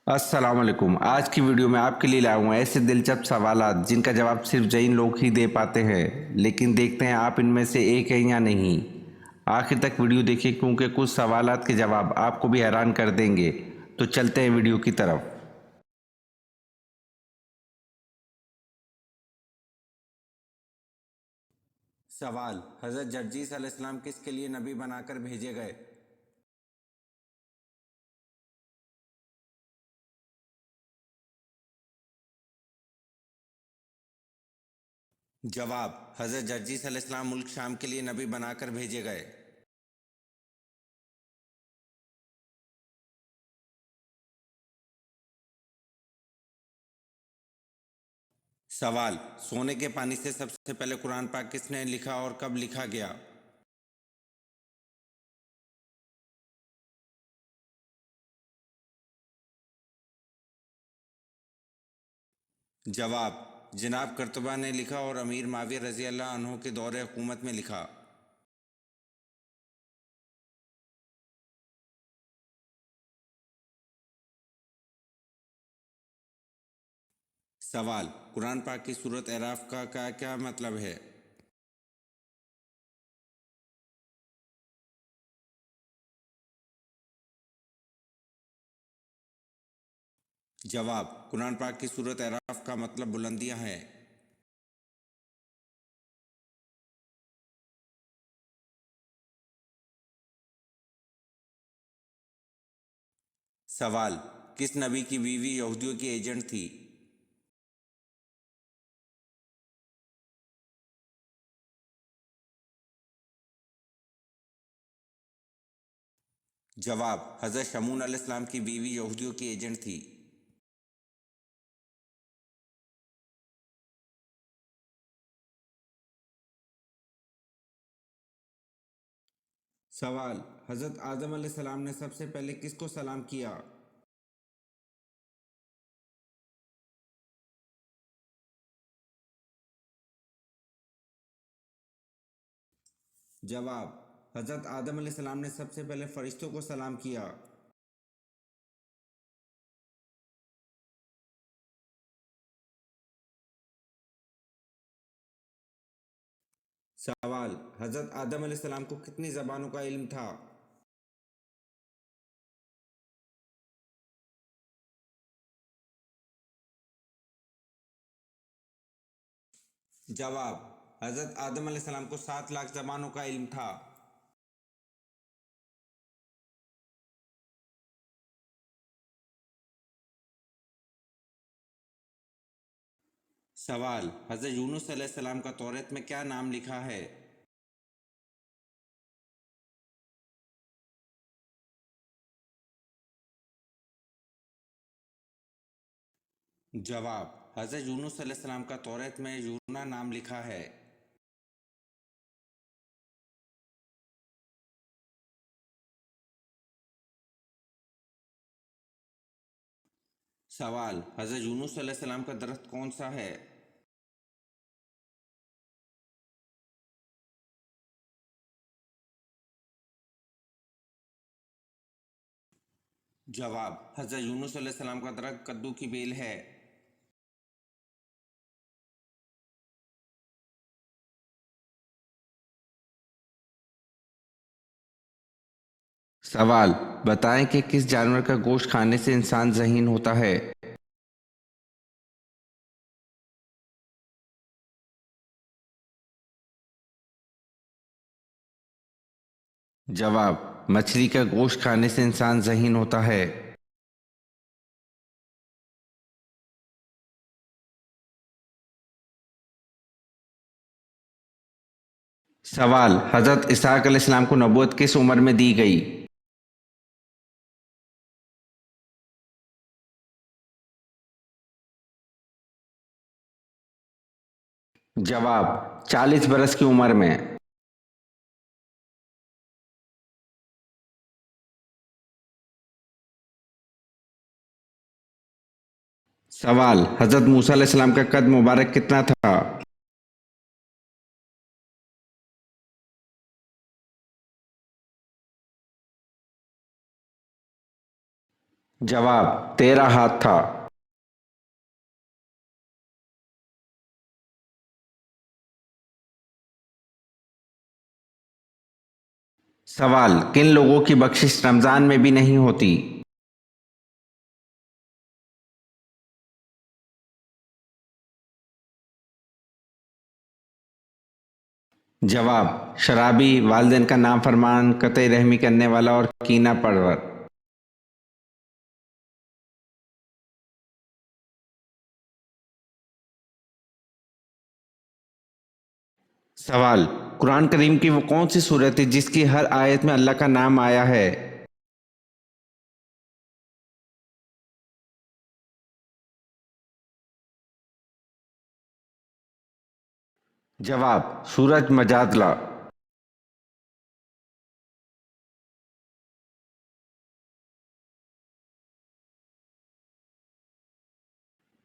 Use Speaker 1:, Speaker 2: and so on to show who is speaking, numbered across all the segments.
Speaker 1: السلام علیکم۔ آج کی ویڈیو میں آپ کے لیے لایا ہوں ایسے دلچسپ سوالات جن کا جواب صرف جین لوگ ہی دے پاتے ہیں، لیکن دیکھتے ہیں آپ ان میں سے ایک ہیں یا نہیں۔ آخر تک ویڈیو دیکھیں کیونکہ کچھ سوالات کے جواب آپ کو بھی حیران کر دیں گے۔ تو چلتے ہیں ویڈیو کی طرف۔ سوال: حضرت جرجیس علیہ السلام کس کے لیے نبی بنا کر بھیجے گئے؟ جواب: حضرت جرجیس علیہ السلام ملک شام کے لیے نبی بنا کر بھیجے گئے۔ سوال: سونے کے پانی سے سب سے پہلے قرآن پاک کس نے لکھا اور کب لکھا گیا؟ جواب: جناب قرطبہ نے لکھا اور امیر معاویہ رضی اللہ عنہ کے دور حکومت میں لکھا۔ سوال: قرآن پاک کی سورۃ اعراف کا کیا مطلب ہے؟ جواب: قرآن پاک کی سورۃ اعراف کا مطلب بلندیاں ہے۔ سوال: کس نبی کی بیوی یہودیوں کی ایجنٹ تھی؟ جواب: حضرت شمعون علیہ السلام کی بیوی یہودیوں کی ایجنٹ تھی۔ سوال: حضرت آدم علیہ السلام نے سب سے پہلے کس کو سلام کیا؟ جواب: حضرت آدم علیہ السلام نے سب سے پہلے فرشتوں کو سلام کیا۔ سوال: حضرت آدم علیہ السلام کو کتنی زبانوں کا علم تھا؟ جواب: حضرت آدم علیہ السلام کو 7 لاکھ زبانوں کا علم تھا۔ سوال: حضرت یونس علیہ السلام کا توریت میں کیا نام لکھا ہے؟ جواب: حضرت یونس علیہ السلام کا توریت میں یونا نام لکھا ہے۔ سوال: حضرت یونس علیہ السلام کا درخت کون سا ہے؟ جواب: حضرت یونس علیہ السلام کا درخت کدو کی بیل ہے۔ سوال: بتائیں کہ کس جانور کا گوشت کھانے سے انسان ذہین ہوتا ہے؟ جواب: مچھلی کا گوشت کھانے سے انسان ذہین ہوتا ہے۔ سوال: حضرت اسحاق علیہ السلام کو نبوت کس عمر میں دی گئی؟ جواب: 40 برس کی عمر میں۔ سوال: حضرت موسیٰ علیہ السلام کا قد مبارک کتنا تھا؟ जवाब 13 हाथ था। सवाल, किन लोगों की बख्शिश रमजान में भी नहीं होती? जवाब, शराबी, वालिदैन का नाफरमान, कतई रहमी करने वाला और कीना परवर। सवाल, कुरान करीम की वो कौन सी सूरत है जिसकी हर आयत में अल्लाह का नाम आया है? जवाब, सूरज मजादला।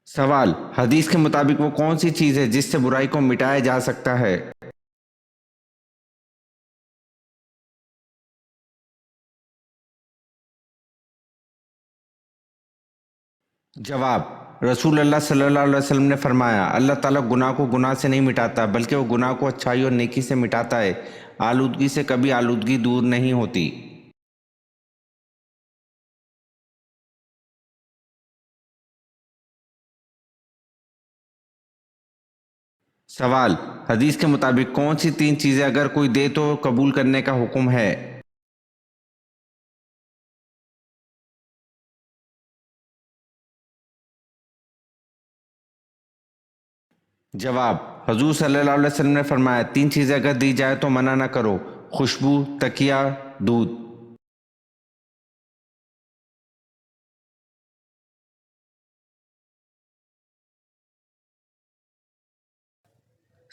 Speaker 1: सवाल, हदीस के मुताबिक वो कौन सी चीज़ है जिससे बुराई को मिटाया जा सकता है? जवाब, रसूल अल्लाह सल्लल्लाहु अलैहि वसल्लम ने फरमाया, अल्लाह ताला गुनाह को गुनाह से नहीं मिटाता बल्कि वो गुनाह को अच्छाई और नेकी से मिटाता है। आलूदगी से कभी आलूदगी दूर नहीं होती। सवाल, हदीस के मुताबिक कौन सी तीन चीज़ें अगर कोई दे तो कबूल करने का हुक्म है? जवाब, हजूर सल्लल्लाहु अलैहि वसल्लम ने फरमाया, तीन चीज़ें अगर दी जाए तो मना ना करो, खुशबू, तकिया, दूध।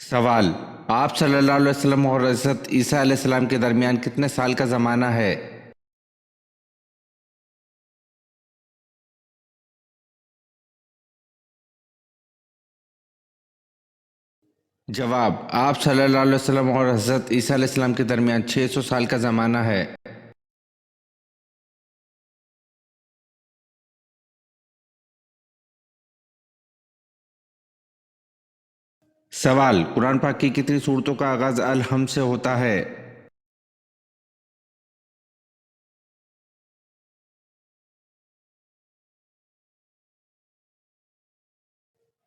Speaker 1: सवाल, आप सल्लल्लाहु अलैहि वसल्लम और हज़रत ईसा अलैहिस्सलाम के दरमियान कितने साल का ज़माना है? जवाब, आप सल्लल्लाहु अलैहि वसल्लम और हज़रत ईसा अलैहिस्सलाम के दरमियान 600 साल का ज़माना है। सवाल, कुरान पाक की कितनी सूरतों का आगाज़ अल हम से होता है?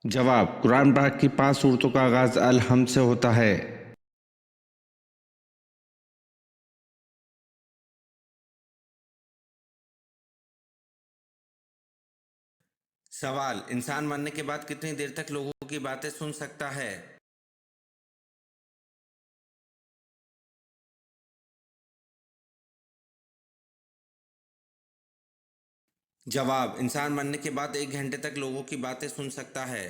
Speaker 1: जवाब, कुरान पाक की 5 सूरतों का आगाज़ अल हम से होता है। सवाल, इंसान मरने के बाद कितनी देर तक लोगों की बातें सुन सकता है? जवाब, इंसान मरने के बाद 1 घंटे तक लोगों की बातें सुन सकता है।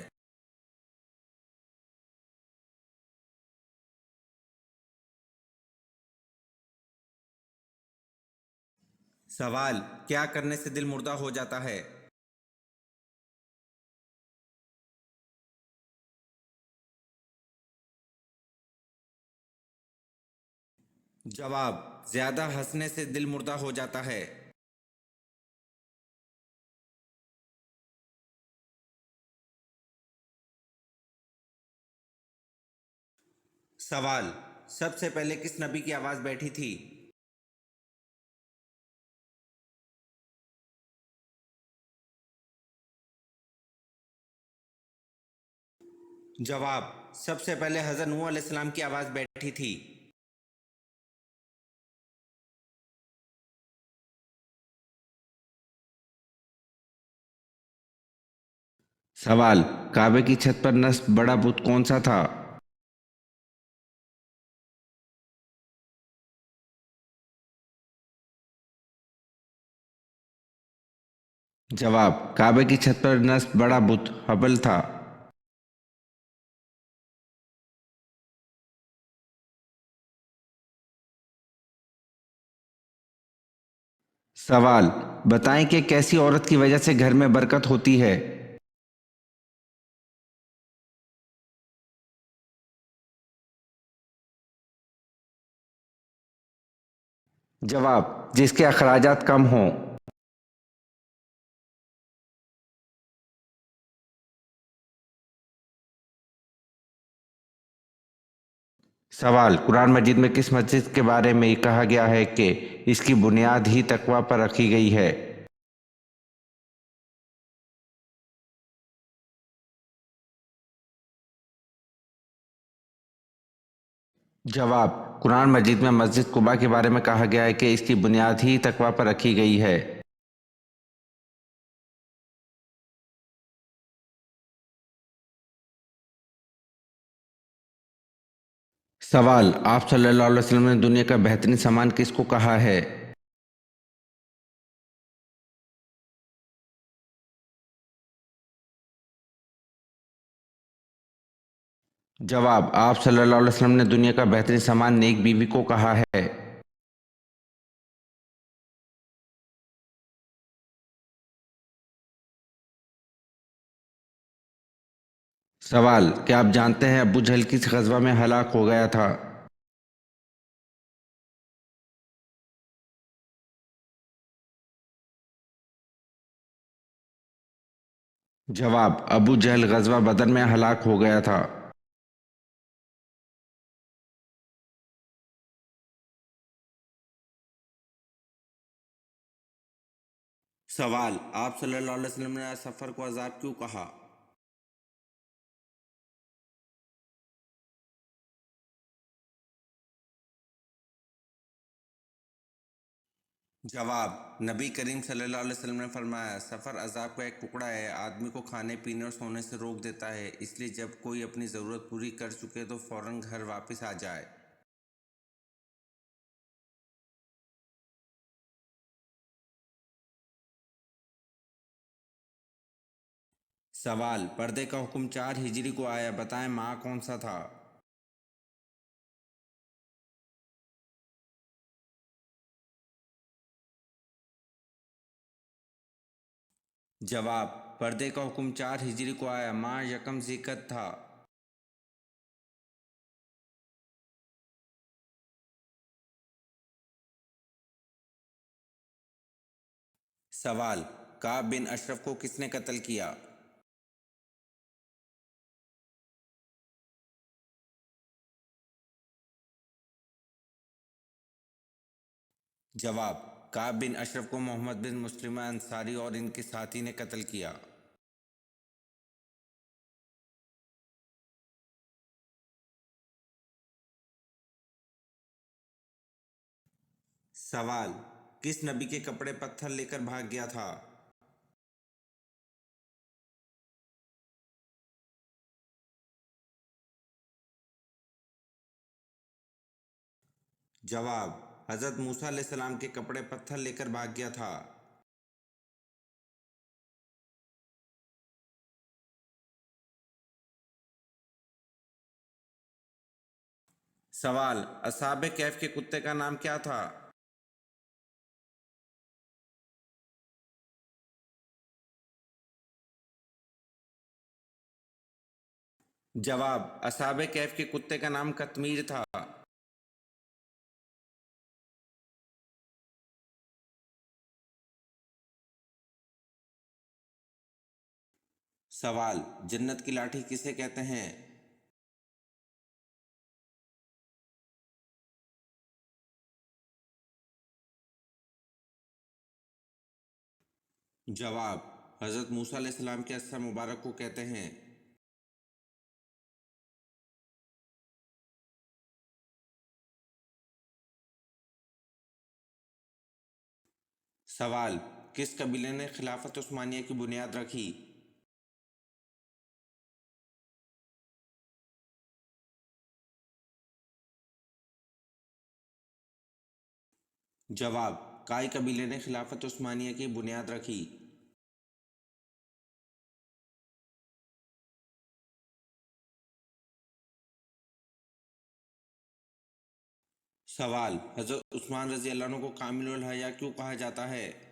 Speaker 1: सवाल, क्या करने से दिल मुर्दा हो जाता है? जवाब, ज्यादा हंसने से दिल मुर्दा हो जाता है। सवाल, सबसे पहले किस नबी की आवाज बैठी थी? जवाब, सबसे पहले हजरत नूह अलैहिस्सलाम की आवाज बैठी थी। सवाल, काबे की छत पर नस्ब बड़ा बुत कौन सा था? जवाब, काबे की छत पर नस्ब बड़ा बुत हबल था। सवाल, बताएं कि कैसी औरत की वजह से घर में बरकत होती है? जवाब, जिसके अखराजात कम हों। सवाल, कुरान मजीद में किस मस्जिद के बारे में कहा गया है कि इसकी बुनियाद ही तकवा पर रखी गई है? जवाब, कुरान मजीद में मस्जिद कुबा के बारे में कहा गया है कि इसकी बुनियाद ही तकवा पर रखी गई है। सवाल, आप सल्लल्लाहु अलैहि वसल्लम ने दुनिया का बेहतरीन सामान किसको कहा है? जवाब, आप सल्लल्लाहु अलैहि वसल्लम ने दुनिया का बेहतरीन सामान नेक बीवी को कहा है। सवाल, क्या आप जानते हैं अबू जहल किस गज़वा में हलाक हो गया था? जवाब, अबू जहल गज़वा बदर में हलाक हो गया था। सवाल, आप सल्लल्लाहु अलैहि वसल्लम ने सफ़र को अज़ाब क्यों कहा? जवाब, नबी करीम सल्लल्लाहु अलैहि वसल्लम ने फरमाया, सफ़र अज़ाब का एक टुकड़ा है, आदमी को खाने पीने और सोने से रोक देता है, इसलिए जब कोई अपनी ज़रूरत पूरी कर चुके तो फ़ौरन घर वापस आ जाए। सवाल, पर्दे का हुक्म 4 हिजरी को आया, बताएं माह कौन सा था? जवाब, पर्दे का हुक्म 4 हिजरी को आया, माह यकम ज़िल्क़अदा था। सवाल, काब बिन अशरफ को किसने कत्ल किया? जवाब, काब बिन अशरफ को मोहम्मद बिन मुस्लिमा अंसारी और इनके साथी ने कत्ल किया। सवाल, किस नबी के कपड़े पत्थर लेकर भाग गया था? जवाब, हज़रत मूसा अलैहिस्सलाम के कपड़े पत्थर लेकर भाग गया था। सवाल, असहाबे कैफ के कुत्ते का नाम क्या था? जवाब, असहाबे कैफ के कुत्ते का नाम कतमीर था। सवाल, जन्नत की लाठी किसे कहते हैं? जवाब, हज़रत मूसा अलैहिस्सलाम के अस्सा मुबारक को कहते हैं। सवाल, किस कबीले ने खिलाफत उस्मानिया की बुनियाद रखी? जवाब, काई कबीले ने खिलाफत उस्मानिया की बुनियाद रखी। सवाल, हज़रत उस्मान रज़ी अल्लाह अन्हु को कामिलुल हया क्यों कहा जाता है?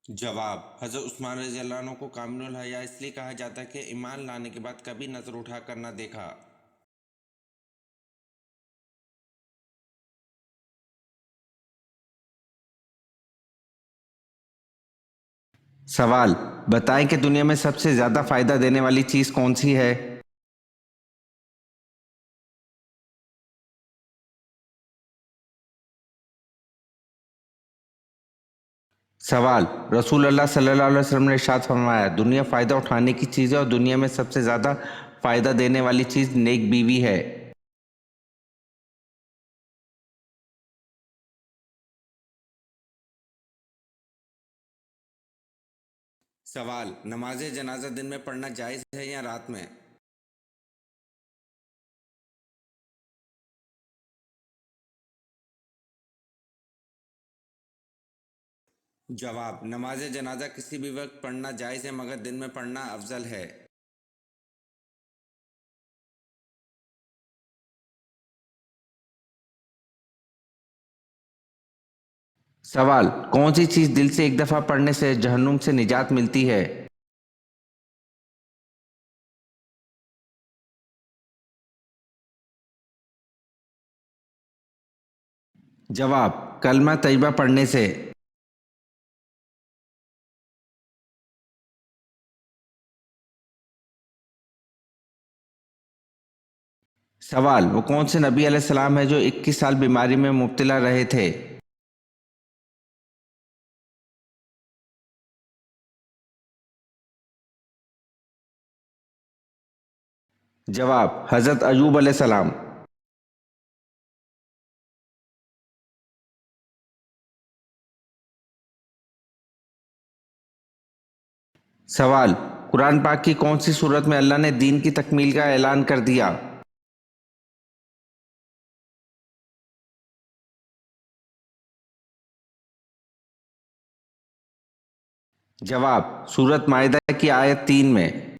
Speaker 1: जवाब, हज़रत उस्मान रज़ी अल्लाह अन्हु को कामिलुल हया इसलिए कहा जाता है कि ईमान लाने के बाद कभी नज़र उठा कर न देखा। सवाल, बताएं कि दुनिया में सबसे ज्यादा फायदा देने वाली चीज कौन सी है। सवाल, रसूल अल्लाह सल्लल्लाहु अलैहि वसल्लम ने इरशाद फरमाया, दुनिया फ़ायदा उठाने की चीज़ है और दुनिया में सबसे ज़्यादा फ़ायदा देने वाली चीज़ नेक बीवी है। सवाल, नमाज जनाजा दिन में पढ़ना जायज़ है या रात में। जवाब, नमाज जनाजा किसी भी वक्त पढ़ना जायज़ है मगर दिन में पढ़ना अफजल है। सवाल, कौन सी चीज़ दिल से एक दफ़ा पढ़ने से जहन्नुम से निजात मिलती है। जवाब, कलमा तैयबा पढ़ने से। सवाल, वो कौन से नबी अलैहिस्सलाम है जो 21 साल बीमारी में मुब्तला रहे थे। जवाब, हज़रत अयूब अलैहिस्सलाम। सवाल, कुरान पाक की कौन सी सूरत में अल्लाह ने दीन की तकमील का ऐलान कर दिया। जवाब, सूरत माइदा की आयत 3 में।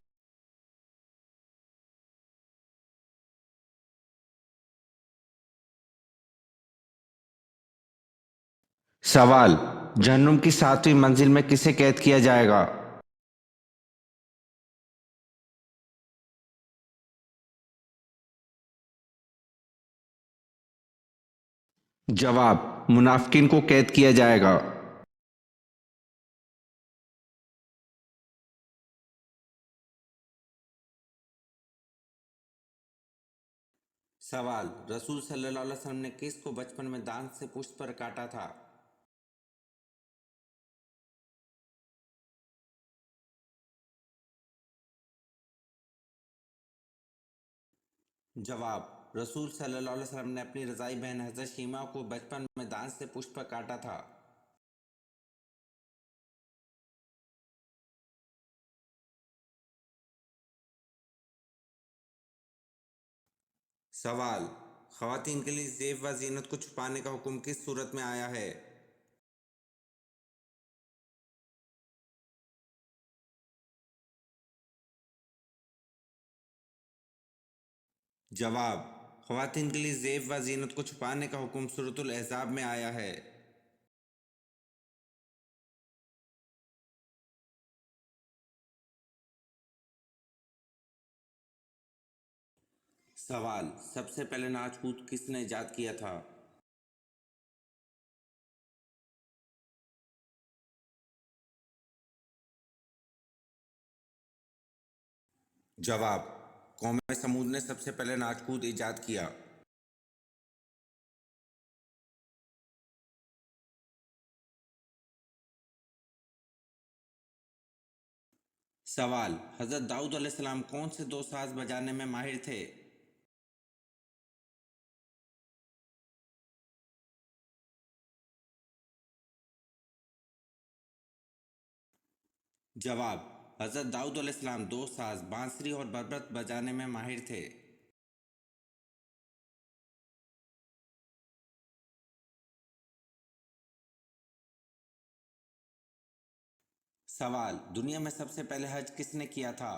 Speaker 1: सवाल, जहन्नुम की 7वीं मंजिल में किसे कैद किया जाएगा। जवाब, मुनाफिकीन को कैद किया जाएगा। सवाल, रसूल सल्लल्लाहु अलैहि वसल्लम ने किस को बचपन में दांत से पुष्ट पर काटा था। जवाब, रसूल सल्लल्लाहु अलैहि वसल्लम ने अपनी रज़ाई बहन हज़रत शीमा को बचपन में दांत से पुष्ट पर काटा था। सवाल, ख़वातीन के लिए ज़ेब व ज़ीनत को छुपाने का हुक्म किस सूरत में आया है। जवाब, ख़वातीन के लिए ज़ेब व ज़ीनत को छुपाने का हुक्म सूरतुल अहज़ाब में आया है। सवाल, सबसे पहले नाच कूद किसने इजाद किया था। जवाब, कौम समूद ने सबसे पहले नाच कूद इजाद किया। सवाल, हज़रत दाऊद अलैहिस्सलाम कौन से दो साज बजाने में माहिर थे। जवाब, हज़रत दाऊद अलैहिस्सलाम दो साज बांसुरी और बरबत बजाने में माहिर थे। सवाल, दुनिया में सबसे पहले हज किसने किया था।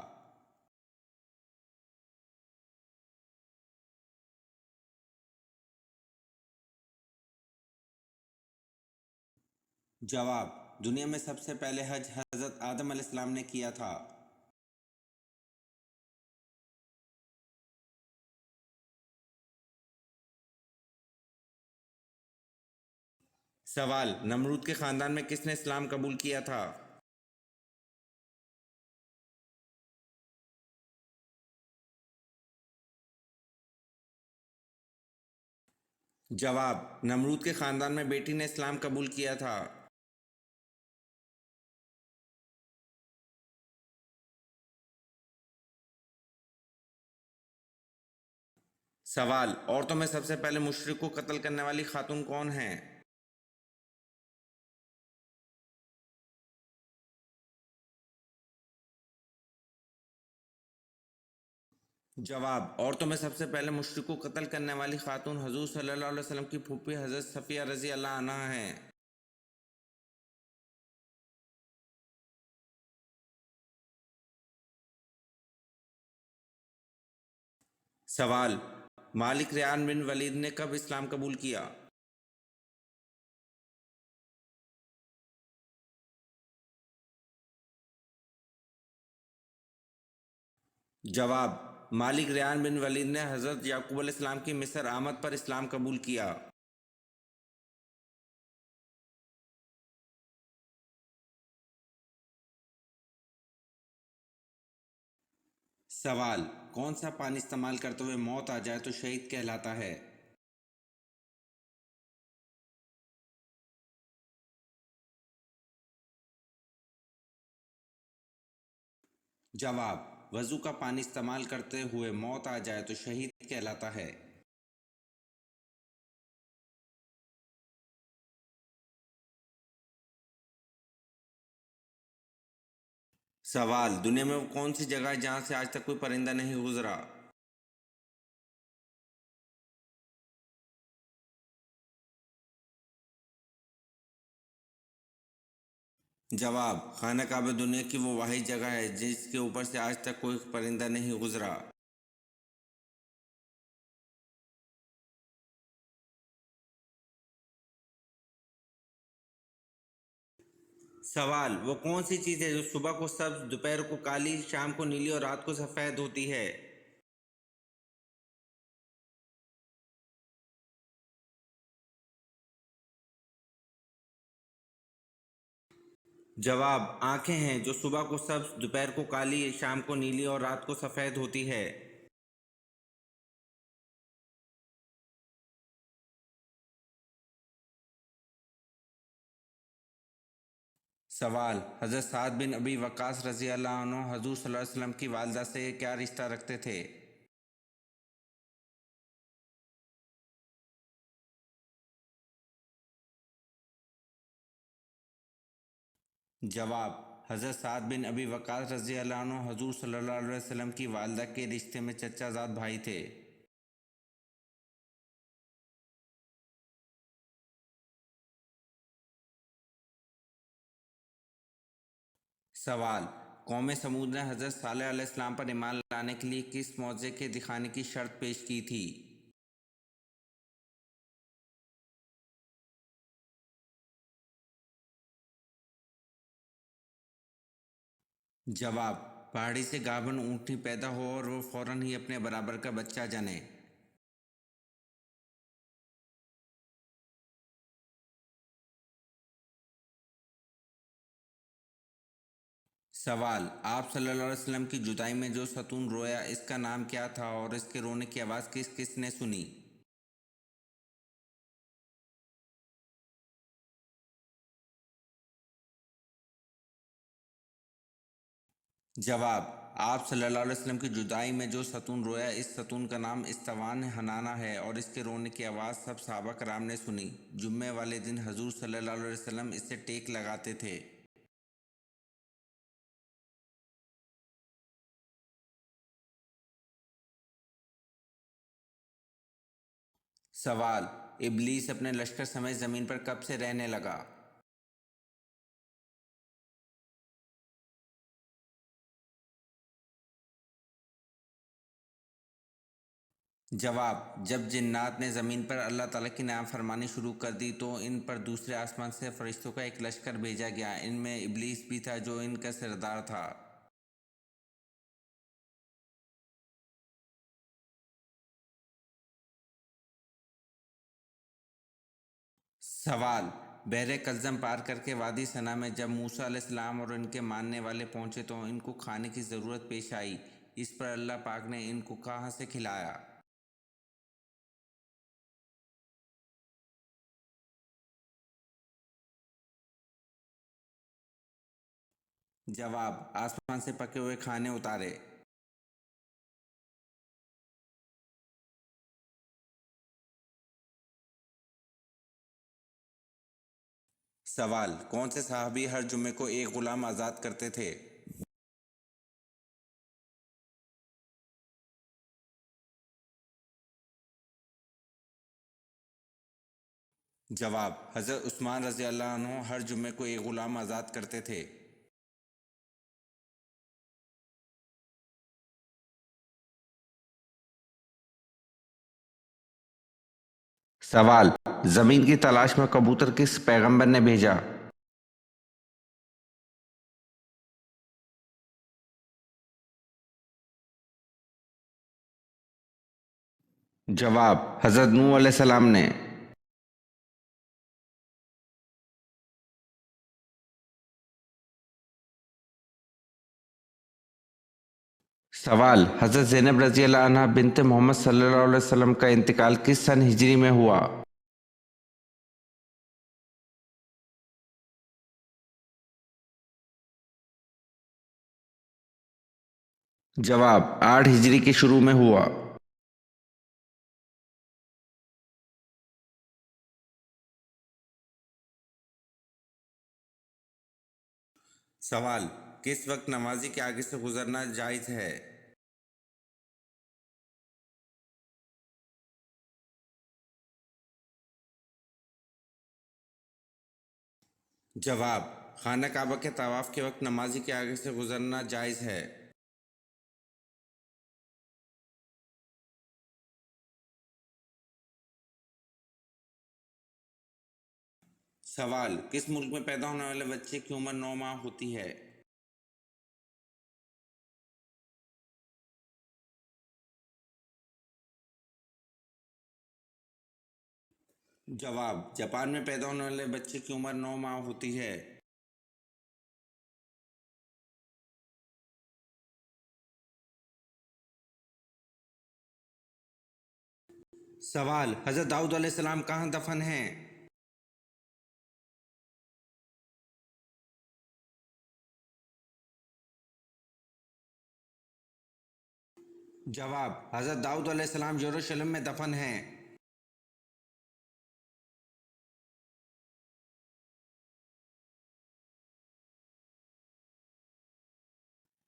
Speaker 1: जवाब, दुनिया में सबसे पहले हज हज़रत आदम अलैहिस्सलाम ने किया था। सवाल, नमरूद के ख़ानदान में किसने इस्लाम कबूल किया था। جواب: نمرود کے خاندان میں بیٹی نے اسلام قبول کیا تھا۔ سوال: عورتوں میں سب سے پہلے مشرک کو قتل کرنے والی خاتون کون ہیں؟ جواب: عورتوں میں سب سے پہلے مشرک کو قتل کرنے والی خاتون حضور صلی اللہ علیہ وسلم کی پھوپھی حضرت صفیہ رضی اللہ عنہا ہیں۔ سوال: مالک ریان بن ولید نے کب اسلام قبول کیا؟ جواب: مالک ریان بن ولید نے حضرت یعقوب علیہ السلام کی مصر آمد پر اسلام قبول کیا۔ سوال: کون سا پانی استعمال کرتے ہوئے موت آ جائے تو شہید کہلاتا ہے؟ جواب: وضو کا پانی استعمال کرتے ہوئے موت آ جائے تو شہید کہلاتا ہے۔ سوال: دنیا میں وہ کون سی جگہ ہے جہاں سے آج تک کوئی پرندہ نہیں گزرا؟ جواب: خانہ کعبہ دنیا کی وہ واحد جگہ ہے جس کے اوپر سے آج تک کوئی پرندہ نہیں گزرا۔ سوال: وہ کون سی چیز ہے جو صبح کو سبز، دوپہر کو کالی، شام کو نیلی اور رات کو سفید ہوتی ہے؟ جواب: آنکھیں ہیں جو صبح کو سبز، دوپہر کو کالی، شام کو نیلی اور رات کو سفید ہوتی ہے۔ سوال: حضرت سعد بن ابی وقاص رضی اللہ عنہ حضور صلی اللہ علیہ وسلم کی والدہ سے کیا رشتہ رکھتے تھے؟ جواب: حضرت سعد بن ابی وقاص رضی اللہ عنہ حضور صلی اللہ علیہ وسلم کی والدہ کے رشتے میں چچا زاد بھائی تھے۔ سوال: قوم سمود نے حضرت صالح علیہ السلام پر ایمان لانے کے لیے کس معجزے کے دکھانے کی شرط پیش کی تھی؟ جواب: پہاڑی سے گابن اونٹنی پیدا ہو اور وہ فوراً ہی اپنے برابر کا بچہ جنے۔ سوال: آپ صلی اللہ علیہ وسلم کی جدائی میں جو ستون رویا اس کا نام کیا تھا اور اس کے رونے کی آواز کس کس نے سنی؟ جواب: آپ صلی اللہ علیہ وسلم کی جدائی میں جو ستون رویا اس ستون کا نام استوان حنانہ ہے اور اس کے رونے کی آواز سب صحابہ کرام نے سنی۔ جمعے والے دن حضور صلی اللہ علیہ وسلم اس سے ٹیک لگاتے تھے۔ سوال: ابلیس اپنے لشکر سمیت زمین پر کب سے رہنے لگا؟ جواب: جب جنات نے زمین پر اللہ تعالیٰ کی نافرمانی شروع کر دی تو ان پر دوسرے آسمان سے فرشتوں کا ایک لشکر بھیجا گیا۔ ان میں ابلیس بھی تھا جو ان کا سردار تھا۔ سوال: بحر کلزم پار کر کے وادی سنا میں جب موسیٰ علیہ السلام اور ان کے ماننے والے پہنچے تو ان کو کھانے کی ضرورت پیش آئی، اس پر اللہ پاک نے ان کو کہاں سے کھلایا؟ जवाब, आसमान से पके हुए खाने उतारे। सवाल, कौन से सहाबी हर जुम्मे को एक गुलाम आज़ाद करते थे? जवाब, हज़रत उस्मान रज़ी अल्लाह अन्हु हर जुम्मे को एक गुलाम आज़ाद करते थे। सवाल, ज़मीन की तलाश में कबूतर किस पैगंबर ने भेजा? जवाब, हज़रत नूह अलैहिस्सलाम ने। सवाल, हज़रत ज़ैनब रज़ी अल्लाह अन्हा बिनते मोहम्मद सल्लल्लाहु अलैहि वसल्लम का इंतकाल किस सन हिजरी में हुआ? जवाब, 8 हिजरी के शुरू में हुआ। सवाल, किस वक्त नमाजी के आगे से गुजरना जायज़ है? जवाब, खाना काबा के तवाफ़ के वक्त नमाजी के आगे से गुजरना जायज़ है। सवाल, किस मुल्क में पैदा होने वाले बच्चे की उम्र 9 माह होती है? जवाब, जापान में पैदा होने वाले बच्चे की उम्र 9 माह होती है। सवाल, हज़रत दाऊद अलैहिस्सलाम कहाँ दफन हैं? जवाब, हज़रत दाऊद अलैहिस्सलाम यरूशलेम में दफन हैं।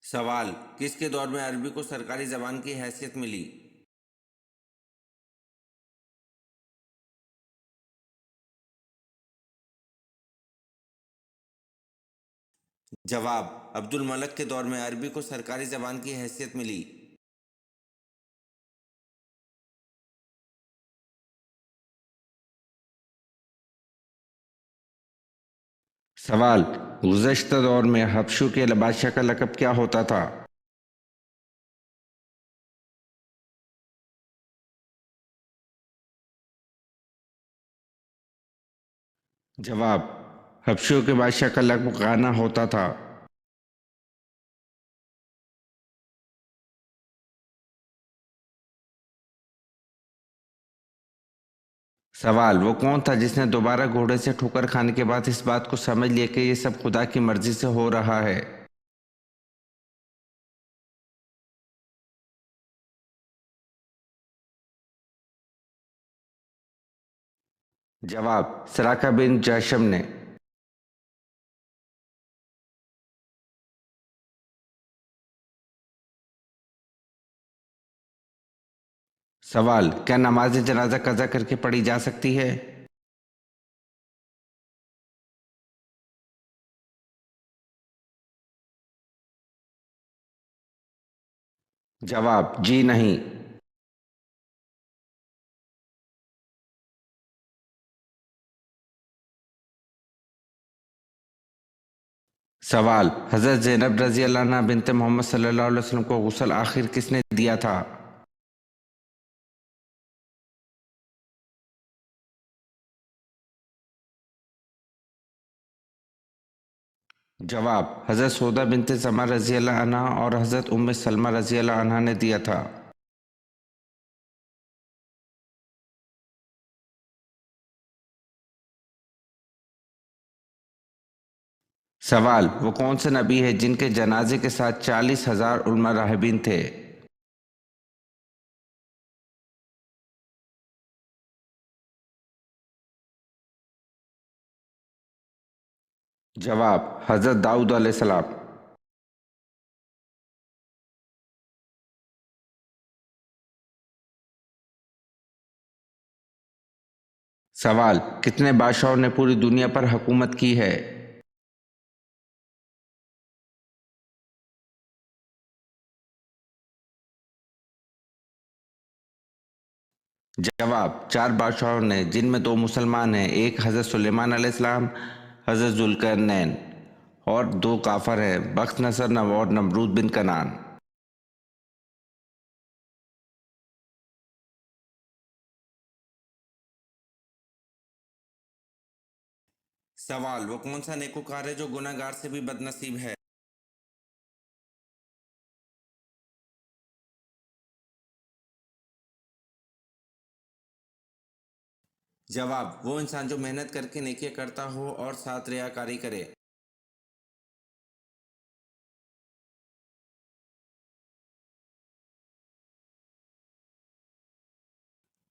Speaker 1: सवाल, किसके दौर में अरबी को सरकारी ज़बान की हैसियत मिली? जवाब, अब्दुल मलक के दौर में अरबी को सरकारी ज़बान की हैसियत मिली। सवाल, गुज़श्ता दौर में हबशू के बादशाह का लक़ब क्या होता था? जवाब, हबशू के बादशाह का लक़ब गाना होता था। सवाल, वो कौन था जिसने दोबारा घोड़े से ठोकर खाने के बाद इस बात को समझ लिया कि ये सब खुदा की मर्जी से हो रहा है? जवाब, सराका बिन जशम ने। सवाल, क्या नमाज जनाजा कज़ा करके पढ़ी जा सकती है? जवाब, जी नहीं। सवाल, हज़रत ज़ैनब रज़ी अल्लाह अन्हा बिनते मोहम्मद सल्लल्लाहु अलैहि वसल्लम को गुस्ल आखिर किसने दिया था? जवाब, हज़रत सौदा बिनते ज़मा रज़ी अल्लाह अन्हा और हज़रत उम्मे सलमा रज़ी अल्लाह अन्हा ने दिया था। सवाल, वो कौन से नबी है जिनके जनाजे के साथ 40,000 उलमा राहिबीन थे? जवाब, हजरत दाऊद अलैहिस्सलाम। सवाल, कितने बादशाहों ने पूरी दुनिया पर हुकूमत की है? जवाब, 4 बादशाहों ने, जिनमें 2 मुसलमान हैं, एक हज़रत सुलेमान अलैहिस्सलाम, हज़रत जुल्करनैन, और 2 काफर हैं, बख्त नसर और नमरूद बिन कनान। सवाल, वो कौन सा नेकोकार है जो गुनहगार से भी बदनसीब है? जवाब, वो इंसान जो मेहनत करके नेकियां करता हो और साथ रियाकारी करे।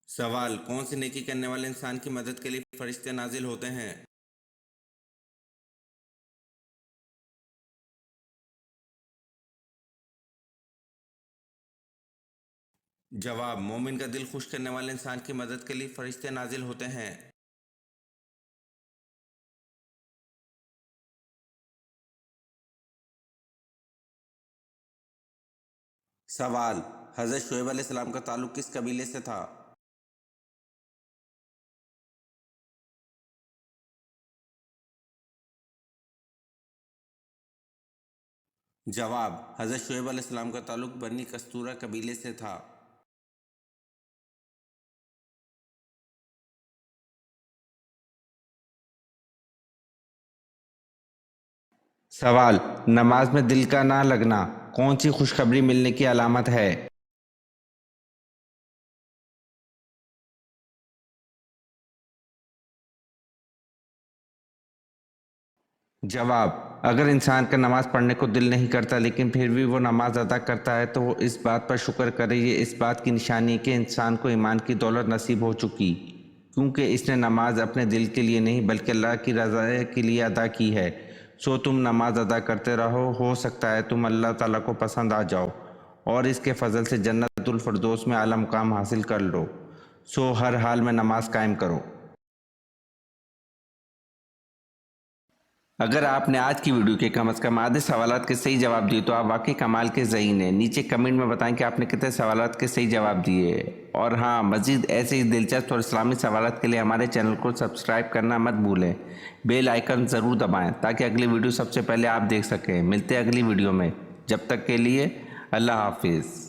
Speaker 1: सवाल, कौन सी नेकी करने वाले इंसान की मदद के लिए फरिश्ते नाजिल होते हैं? जवाब, मोमिन का दिल खुश करने वाले इंसान की मदद के लिए फरिश्ते नाजिल होते हैं। सवाल, हज़रत शुएब अलैहिस्सलाम का ताल्लुक किस कबीले से था? जवाब, हज़रत शुएब अलैहिस्सलाम का ताल्लुक बनी कस्तूरा कबीले से था। सवाल, नमाज में दिल का ना लगना कौन सी खुशखबरी मिलने की अलामत है? जवाब, अगर इंसान का नमाज पढ़ने को दिल नहीं करता लेकिन फिर भी वो नमाज अदा करता है तो वो इस बात पर शुक्र करे, ये इस बात की निशानी है कि इंसान को ईमान की दौलत नसीब हो चुकी, क्योंकि इसने नमाज अपने दिल के लिए नहीं बल्कि अल्लाह की रज़ा के लिए अदा की है। सो तुम नमाज अदा करते रहो, हो सकता है तुम अल्लाह ताला को पसंद आ जाओ और इसके फजल से जन्नतुल फिरदौस में आला मुकाम हासिल कर लो। सो हर हाल में नमाज कायम करो। अगर आपने आज की वीडियो के कम से कम आधे सवालात के सही जवाब दिए तो आप वाकई कमाल के ज़हीन हैं। नीचे कमेंट में बताएं कि आपने कितने सवालात के सही जवाब दिए। और हाँ, मज़ीद ऐसे ही दिलचस्प और इस्लामी सवालात के लिए हमारे चैनल को सब्सक्राइब करना मत भूलें। बेल आइकन ज़रूर दबाएँ ताकि अगली वीडियो सबसे पहले आप देख सकें। मिलते हैं अगली वीडियो में, जब तक के लिए अल्लाह हाफिज़।